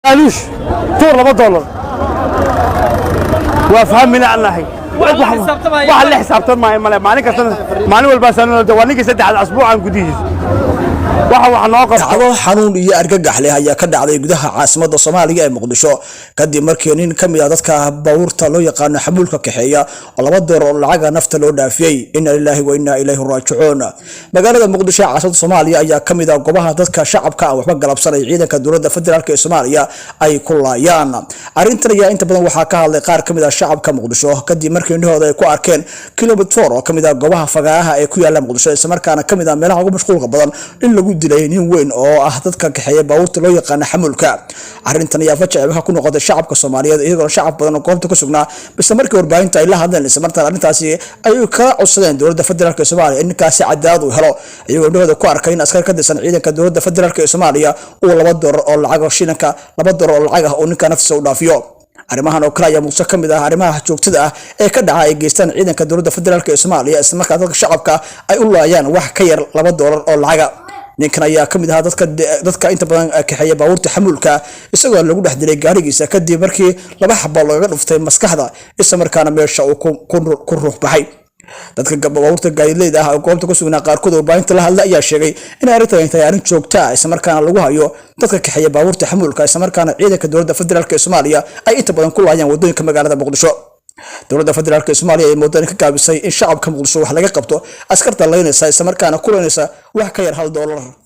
قالوش طور لما دولار وافهمنا عنها واحد اللي حسابتهم مالك مالي والباسانو دوانيك سد على الاسبوع عن قديس dhacdo xanuun iyo argagax leh ayaa ka dhacday gudaha caasimadda Soomaaliya ee Muqdisho kadib markii nin ka mid ah dadka baabuurta loo yaqaan xamuulka kaxeeya oo $2 lacag nafta loo dhaafiyay inna lillahi wa inna ilayhi raaji'uun magaalada Muqdisho caasimadda Soomaaliya ayaa ka mid ah goobaha dadka shacabka ah waxba galabsanay ciidanka dowladda federaalka ee Soomaaliya ay ku laayaan arrintan ayaa inta badan waxa ka hadlay qaar ka mid ah shacabka Muqdisho kadib markii indhahooda ay ku arkeen kilomitir oo ka mid ah goobaha fagaaraha ee ku yaala Muqdisho isla markaana ka mid ah meelaha ugu mashquulka badan in lagu dilay nin weyn oo ah dadka kaxeeya baabuurta loo yaqaan xamuulka arrintan ayaa fajacay waxa ku noqotay shacabka Soomaaliyeed iyagoo shacab badan oo goobta ku sugnaa bisla markii warbaahinta ay la hadleen isla markaan arrintaasi ay ka codsadeen dowladda federaalka Soomaaliya in kaasi cadaalad u helo iyagoo indhahooda ku arkay in askar ka tirsan ciidanka dowladda federaalka Soomaaliya uu $2 oo lacag shilinka $2 oo lacag ah oo ninka naftiisa u dhaafiyo arrimahan oo kale ayaa muuse ka mid ah arrimaha joogtada ah ee ka dhaca ay geystaan ciidanka dowladda federaalka Soomaaliya isla markaan dadka shacabka ay u laayaan wax ka yar $2 oo lacag ninkan ayaa ka mid ah dadka inta badan kaxeeya baabuurta xamuulka isagoo lagu dhex dilay gaarigiisa kadib markii laba xabo looga dhuftay maskaxda isla markaana meesha uu ku ruux baxay dadka baabuurta gaadiidleyda ah oo goobta ku sugnaa qaarkood oo baahinta la hadlay ayaa sheegay in arrintan tahay arrin joogto ah isla markaana lagu hayo dadka kaxeeya baabuurta xamuulka isla markaana ciidanka dowladda federaalka Soomaaliya ay inta badan ku laayaan wadooyinka magaalada Muqdisho dowladda federaalka Soomaaliya ay moodaan ka gaabisay in shacabka Muqdisho wax laga qabto askarta laynaysa isla markaana ku laynaysa wax ka yar $1